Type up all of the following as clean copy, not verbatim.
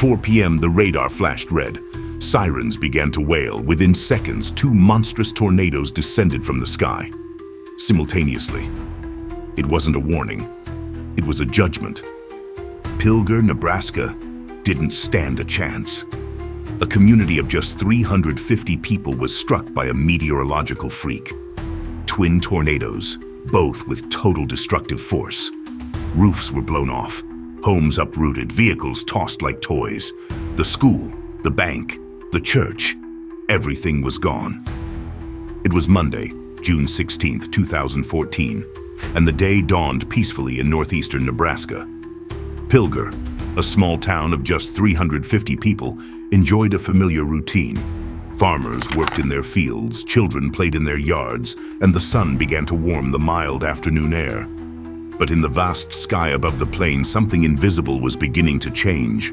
4 p.m., the radar flashed red. Sirens began to wail. Within seconds, 2 monstrous tornadoes descended from the sky. Simultaneously. It wasn't a warning. It was a judgment. Pilger, Nebraska, didn't stand a chance. A community of just 350 people was struck by a meteorological freak. Twin tornadoes, both with total destructive force. Roofs were blown off, homes uprooted, vehicles tossed like toys. The school, the bank, the church, everything was gone. It was Monday, June 16, 2014, and the day dawned peacefully in northeastern Nebraska. Pilger, a small town of just 350 people, enjoyed a familiar routine. Farmers worked in their fields, children played in their yards, and the sun began to warm the mild afternoon air. But in the vast sky above the plain, something invisible was beginning to change.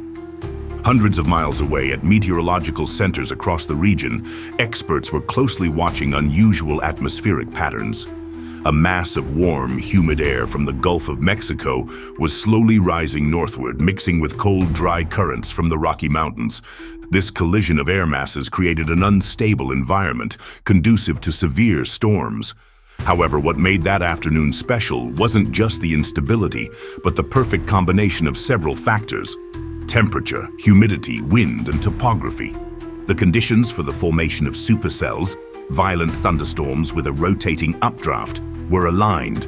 Hundreds of miles away at meteorological centers across the region, experts were closely watching unusual atmospheric patterns. A mass of warm, humid air from the Gulf of Mexico was slowly rising northward, mixing with cold, dry currents from the Rocky Mountains. This collision of air masses created an unstable environment, conducive to severe storms. However, what made that afternoon special wasn't just the instability, but the perfect combination of several factors: temperature, humidity, wind, and topography. The conditions for the formation of supercells, violent thunderstorms with a rotating updraft, were aligned.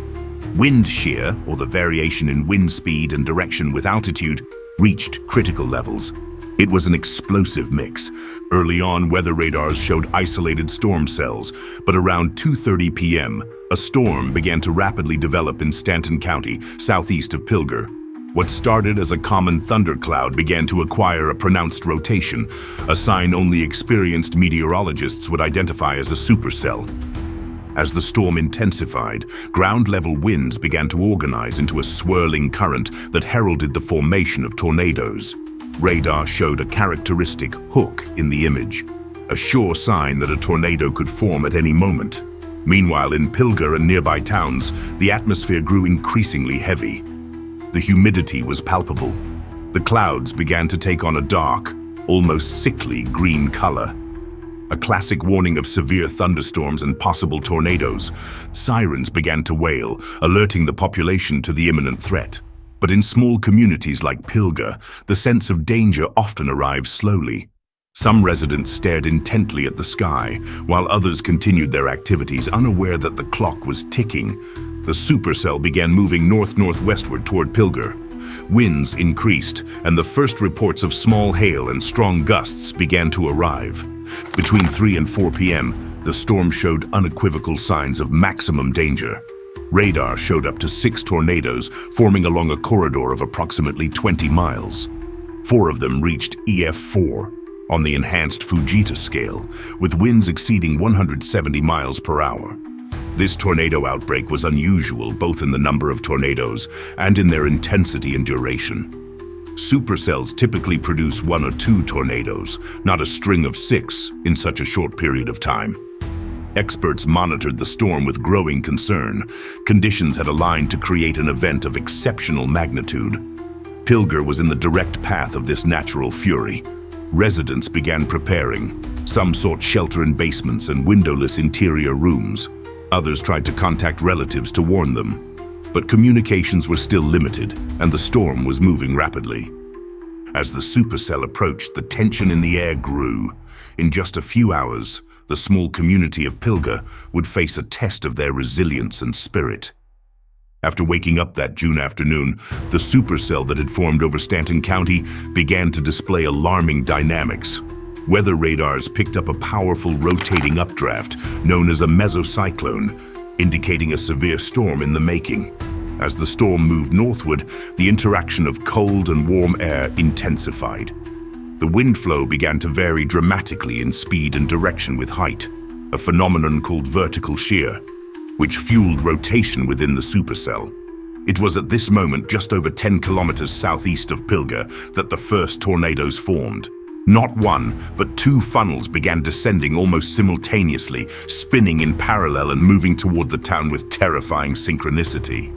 Wind shear, or the variation in wind speed and direction with altitude, reached critical levels. It was an explosive mix. Early on, weather radars showed isolated storm cells, but around 2:30 p.m., a storm began to rapidly develop in Stanton County, southeast of Pilger. What started as a common thundercloud began to acquire a pronounced rotation, a sign only experienced meteorologists would identify as a supercell. As the storm intensified, ground-level winds began to organize into a swirling current that heralded the formation of tornadoes. Radar showed a characteristic hook in the image, a sure sign that a tornado could form at any moment. Meanwhile, in Pilger and nearby towns, the atmosphere grew increasingly heavy. The humidity was palpable. The clouds began to take on a dark, almost sickly green color. A classic warning of severe thunderstorms and possible tornadoes. Sirens began to wail, alerting the population to the imminent threat. But in small communities like Pilger, the sense of danger often arrives slowly. Some residents stared intently at the sky, while others continued their activities, unaware that the clock was ticking. The supercell began moving north-northwestward toward Pilger. Winds increased, and the first reports of small hail and strong gusts began to arrive. Between 3 and 4 p.m., the storm showed unequivocal signs of maximum danger. Radar showed up to 6 tornadoes forming along a corridor of approximately 20 miles. 4 of them reached EF4 on the enhanced Fujita scale, with winds exceeding 170 miles per hour. This tornado outbreak was unusual both in the number of tornadoes and in their intensity and duration. Supercells typically produce 1 or 2 tornadoes, not a string of 6 in such a short period of time. Experts monitored the storm with growing concern. Conditions had aligned to create an event of exceptional magnitude. Pilger was in the direct path of this natural fury. Residents began preparing. Some sought shelter in basements and windowless interior rooms. Others tried to contact relatives to warn them. But communications were still limited, and the storm was moving rapidly. As the supercell approached, the tension in the air grew. In just a few hours, the small community of Pilger would face a test of their resilience and spirit. After waking up that June afternoon, the supercell that had formed over Stanton County began to display alarming dynamics. Weather radars picked up a powerful rotating updraft known as a mesocyclone, indicating a severe storm in the making. As the storm moved northward, the interaction of cold and warm air intensified. The wind flow began to vary dramatically in speed and direction with height, a phenomenon called vertical shear, which fueled rotation within the supercell. It was at this moment, just over 10 kilometers southeast of Pilger, that the first tornadoes formed. Not 1, but 2 funnels began descending almost simultaneously, spinning in parallel and moving toward the town with terrifying synchronicity.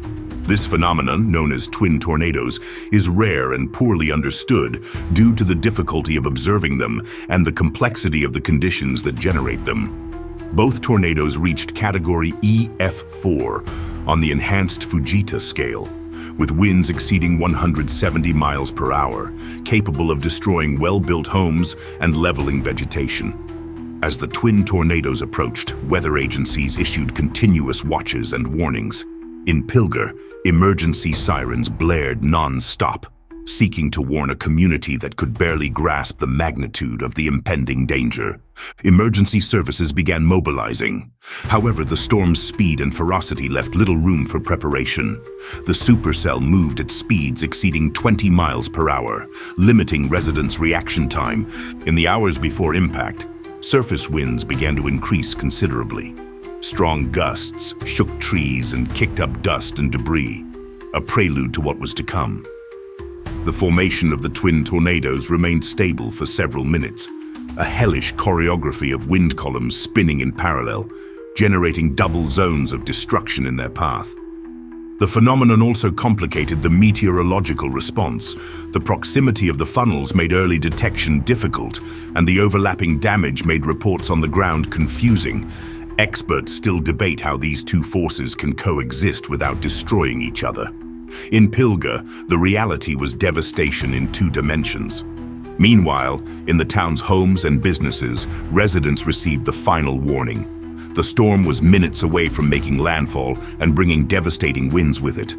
This phenomenon, known as twin tornadoes, is rare and poorly understood due to the difficulty of observing them and the complexity of the conditions that generate them. Both tornadoes reached category EF4 on the enhanced Fujita scale, with winds exceeding 170 miles per hour, capable of destroying well-built homes and leveling vegetation. As the twin tornadoes approached, weather agencies issued continuous watches and warnings. In Pilger, emergency sirens blared non-stop, seeking to warn a community that could barely grasp the magnitude of the impending danger. Emergency services began mobilizing. However, the storm's speed and ferocity left little room for preparation. The supercell moved at speeds exceeding 20 miles per hour, limiting residents' reaction time. In the hours before impact, surface winds began to increase considerably. Strong gusts shook trees and kicked up dust and debris, a prelude to what was to come. The formation of the twin tornadoes remained stable for several minutes, a hellish choreography of wind columns spinning in parallel, generating double zones of destruction in their path. The phenomenon also complicated the meteorological response. The proximity of the funnels made early detection difficult, and the overlapping damage made reports on the ground confusing. Experts still debate how these two forces can coexist without destroying each other. In Pilger, the reality was devastation in two dimensions. Meanwhile, in the town's homes and businesses, residents received the final warning. The storm was minutes away from making landfall and bringing devastating winds with it.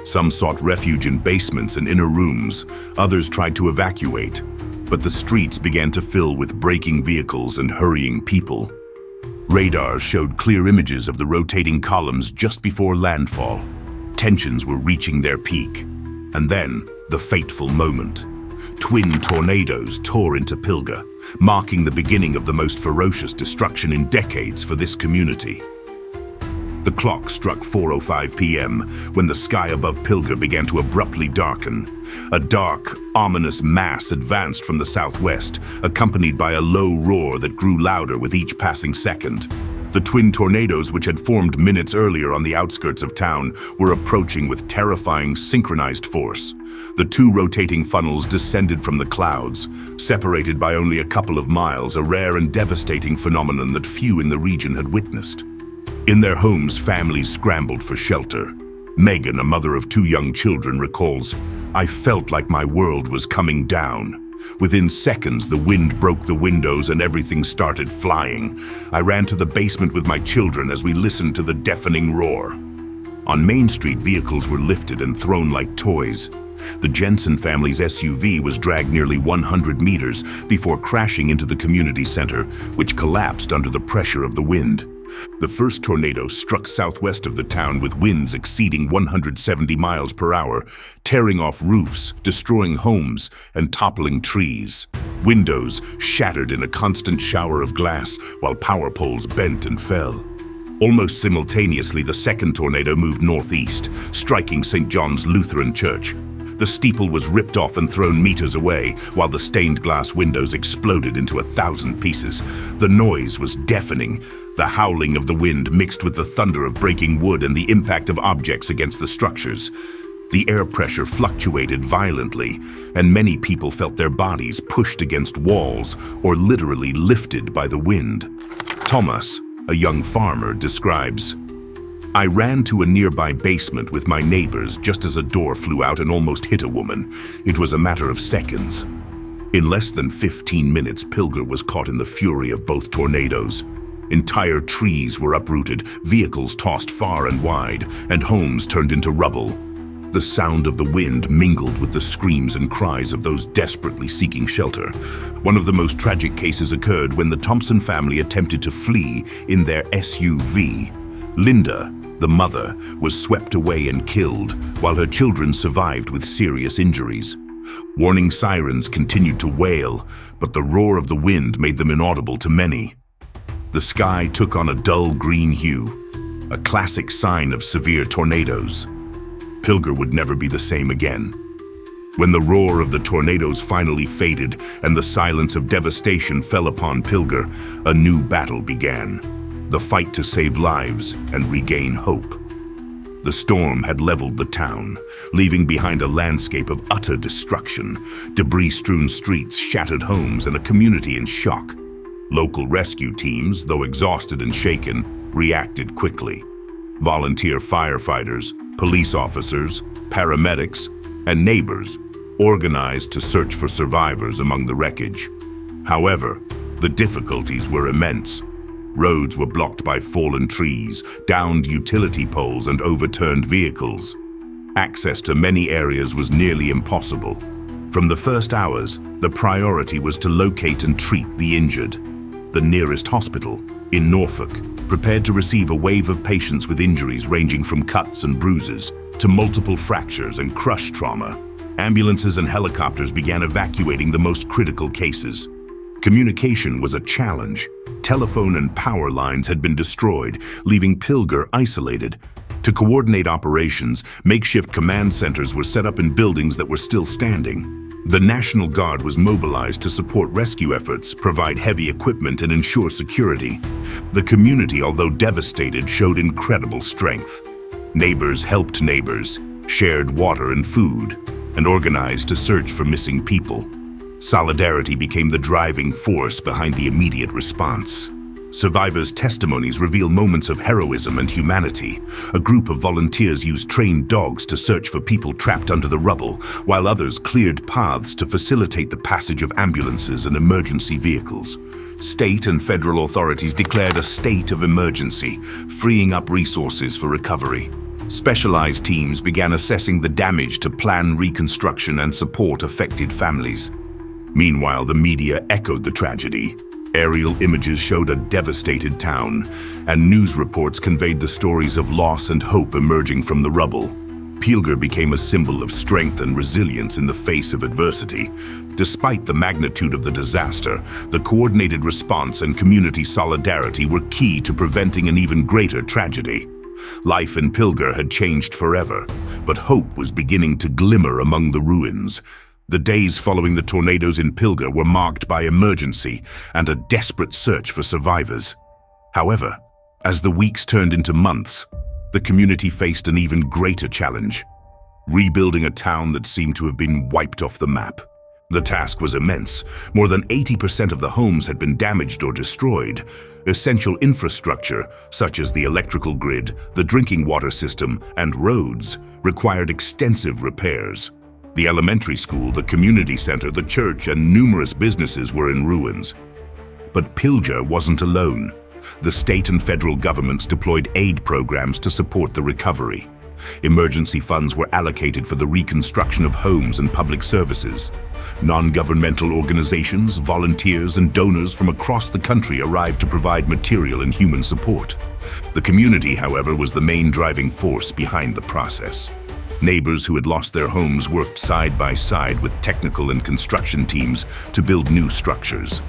Some sought refuge in basements and inner rooms, others tried to evacuate, but the streets began to fill with braking vehicles and hurrying people. Radars showed clear images of the rotating columns just before landfall. Tensions were reaching their peak. And then, the fateful moment. Twin tornadoes tore into Pilger, marking the beginning of the most ferocious destruction in decades for this community. The clock struck 4:05 p.m. when the sky above Pilger began to abruptly darken. A dark, ominous mass advanced from the southwest, accompanied by a low roar that grew louder with each passing second. The twin tornadoes, which had formed minutes earlier on the outskirts of town, were approaching with terrifying, synchronized force. The two rotating funnels descended from the clouds, separated by only a couple of miles, a rare and devastating phenomenon that few in the region had witnessed. In their homes, families scrambled for shelter. Megan, a mother of two young children, recalls, "I felt like my world was coming down. Within seconds, the wind broke the windows and everything started flying. I ran to the basement with my children as we listened to the deafening roar." On Main Street, vehicles were lifted and thrown like toys. The Jensen family's SUV was dragged nearly 100 meters before crashing into the community center, which collapsed under the pressure of the wind. The first tornado struck southwest of the town with winds exceeding 170 miles per hour, tearing off roofs, destroying homes, and toppling trees. Windows shattered in a constant shower of glass, while power poles bent and fell. Almost simultaneously, the second tornado moved northeast, striking St. John's Lutheran Church. The steeple was ripped off and thrown meters away, while the stained glass windows exploded into 1,000 pieces. The noise was deafening. The howling of the wind mixed with the thunder of breaking wood and the impact of objects against the structures. The air pressure fluctuated violently, and many people felt their bodies pushed against walls or literally lifted by the wind. Thomas, a young farmer, describes, "I ran to a nearby basement with my neighbors just as a door flew out and almost hit a woman. It was a matter of seconds." In less than 15 minutes, Pilger was caught in the fury of both tornadoes. Entire trees were uprooted, vehicles tossed far and wide, and homes turned into rubble. The sound of the wind mingled with the screams and cries of those desperately seeking shelter. One of the most tragic cases occurred when the Thompson family attempted to flee in their SUV. Linda, the mother, was swept away and killed, while her children survived with serious injuries. Warning sirens continued to wail, but the roar of the wind made them inaudible to many. The sky took on a dull green hue, a classic sign of severe tornadoes. Pilger would never be the same again. When the roar of the tornadoes finally faded and the silence of devastation fell upon Pilger, a new battle began. The fight to save lives and regain hope. The storm had leveled the town, leaving behind a landscape of utter destruction, debris-strewn streets, shattered homes, and a community in shock. Local rescue teams, though exhausted and shaken, reacted quickly. Volunteer firefighters, police officers, paramedics, and neighbors organized to search for survivors among the wreckage. However, the difficulties were immense. Roads were blocked by fallen trees, downed utility poles, and overturned vehicles. Access to many areas was nearly impossible. From the first hours, the priority was to locate and treat the injured. The nearest hospital, in Norfolk, prepared to receive a wave of patients with injuries ranging from cuts and bruises to multiple fractures and crush trauma. Ambulances and helicopters began evacuating the most critical cases. Communication was a challenge. Telephone and power lines had been destroyed, leaving Pilger isolated. To coordinate operations, makeshift command centers were set up in buildings that were still standing. The National Guard was mobilized to support rescue efforts, provide heavy equipment, and ensure security. The community, although devastated, showed incredible strength. Neighbors helped neighbors, shared water and food, and organized to search for missing people. Solidarity became the driving force behind the immediate response. Survivors' testimonies reveal moments of heroism and humanity. A group of volunteers used trained dogs to search for people trapped under the rubble, while others cleared paths to facilitate the passage of ambulances and emergency vehicles. State and federal authorities declared a state of emergency, freeing up resources for recovery. Specialized teams began assessing the damage to plan reconstruction and support affected families. Meanwhile, the media echoed the tragedy. Aerial images showed a devastated town, and news reports conveyed the stories of loss and hope emerging from the rubble. Pilger became a symbol of strength and resilience in the face of adversity. Despite the magnitude of the disaster, the coordinated response and community solidarity were key to preventing an even greater tragedy. Life in Pilger had changed forever, but hope was beginning to glimmer among the ruins. The days following the tornadoes in Pilger were marked by emergency and a desperate search for survivors. However, as the weeks turned into months, the community faced an even greater challenge: rebuilding a town that seemed to have been wiped off the map. The task was immense. More than 80% of the homes had been damaged or destroyed. Essential infrastructure, such as the electrical grid, the drinking water system, and roads, required extensive repairs. The elementary school, the community center, the church, and numerous businesses were in ruins. But Pilger wasn't alone. The state and federal governments deployed aid programs to support the recovery. Emergency funds were allocated for the reconstruction of homes and public services. Non-governmental organizations, volunteers, and donors from across the country arrived to provide material and human support. The community, however, was the main driving force behind the process. Neighbors who had lost their homes worked side by side with technical and construction teams to build new structures.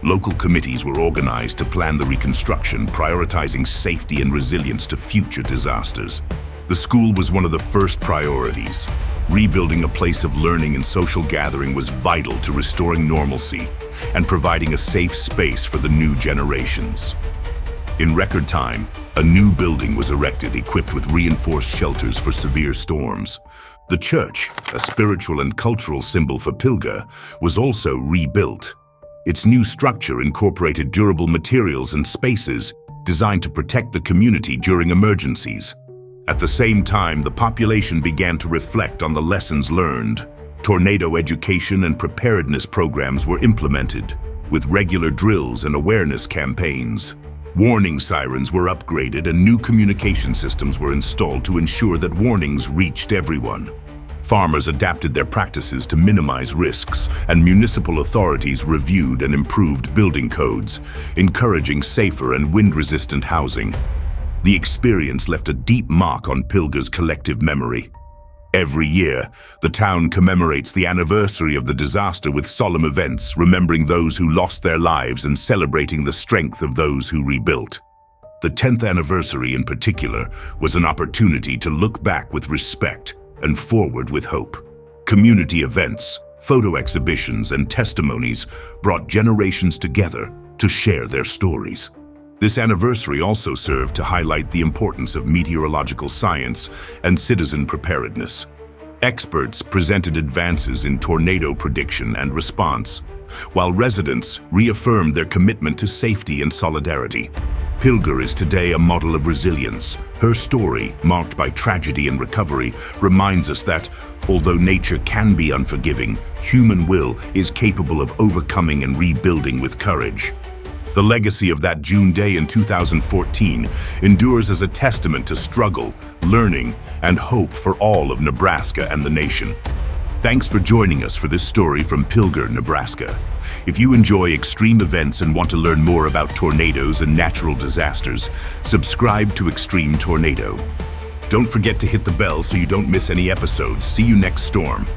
Local committees were organized to plan the reconstruction, prioritizing safety and resilience to future disasters. The school was one of the first priorities. Rebuilding a place of learning and social gathering was vital to restoring normalcy and providing a safe space for the new generations. In record time, a new building was erected equipped with reinforced shelters for severe storms. The church, a spiritual and cultural symbol for Pilger, was also rebuilt. Its new structure incorporated durable materials and spaces designed to protect the community during emergencies. At the same time, the population began to reflect on the lessons learned. Tornado education and preparedness programs were implemented, with regular drills and awareness campaigns. Warning sirens were upgraded and new communication systems were installed to ensure that warnings reached everyone. Farmers adapted their practices to minimize risks, and municipal authorities reviewed and improved building codes, encouraging safer and wind-resistant housing. The experience left a deep mark on Pilger's collective memory. Every year, the town commemorates the anniversary of the disaster with solemn events, remembering those who lost their lives and celebrating the strength of those who rebuilt. The 10th anniversary in particular was an opportunity to look back with respect and forward with hope. Community events, photo exhibitions, and testimonies brought generations together to share their stories. This anniversary also served to highlight the importance of meteorological science and citizen preparedness. Experts presented advances in tornado prediction and response, while residents reaffirmed their commitment to safety and solidarity. Pilger is today a model of resilience. Her story, marked by tragedy and recovery, reminds us that, although nature can be unforgiving, human will is capable of overcoming and rebuilding with courage. The legacy of that June day in 2014 endures as a testament to struggle, learning, and hope for all of Nebraska and the nation. Thanks for joining us for this story from Pilger, Nebraska. If you enjoy extreme events and want to learn more about tornadoes and natural disasters, subscribe to Extreme Tornado. Don't forget to hit the bell so you don't miss any episodes. See you next storm.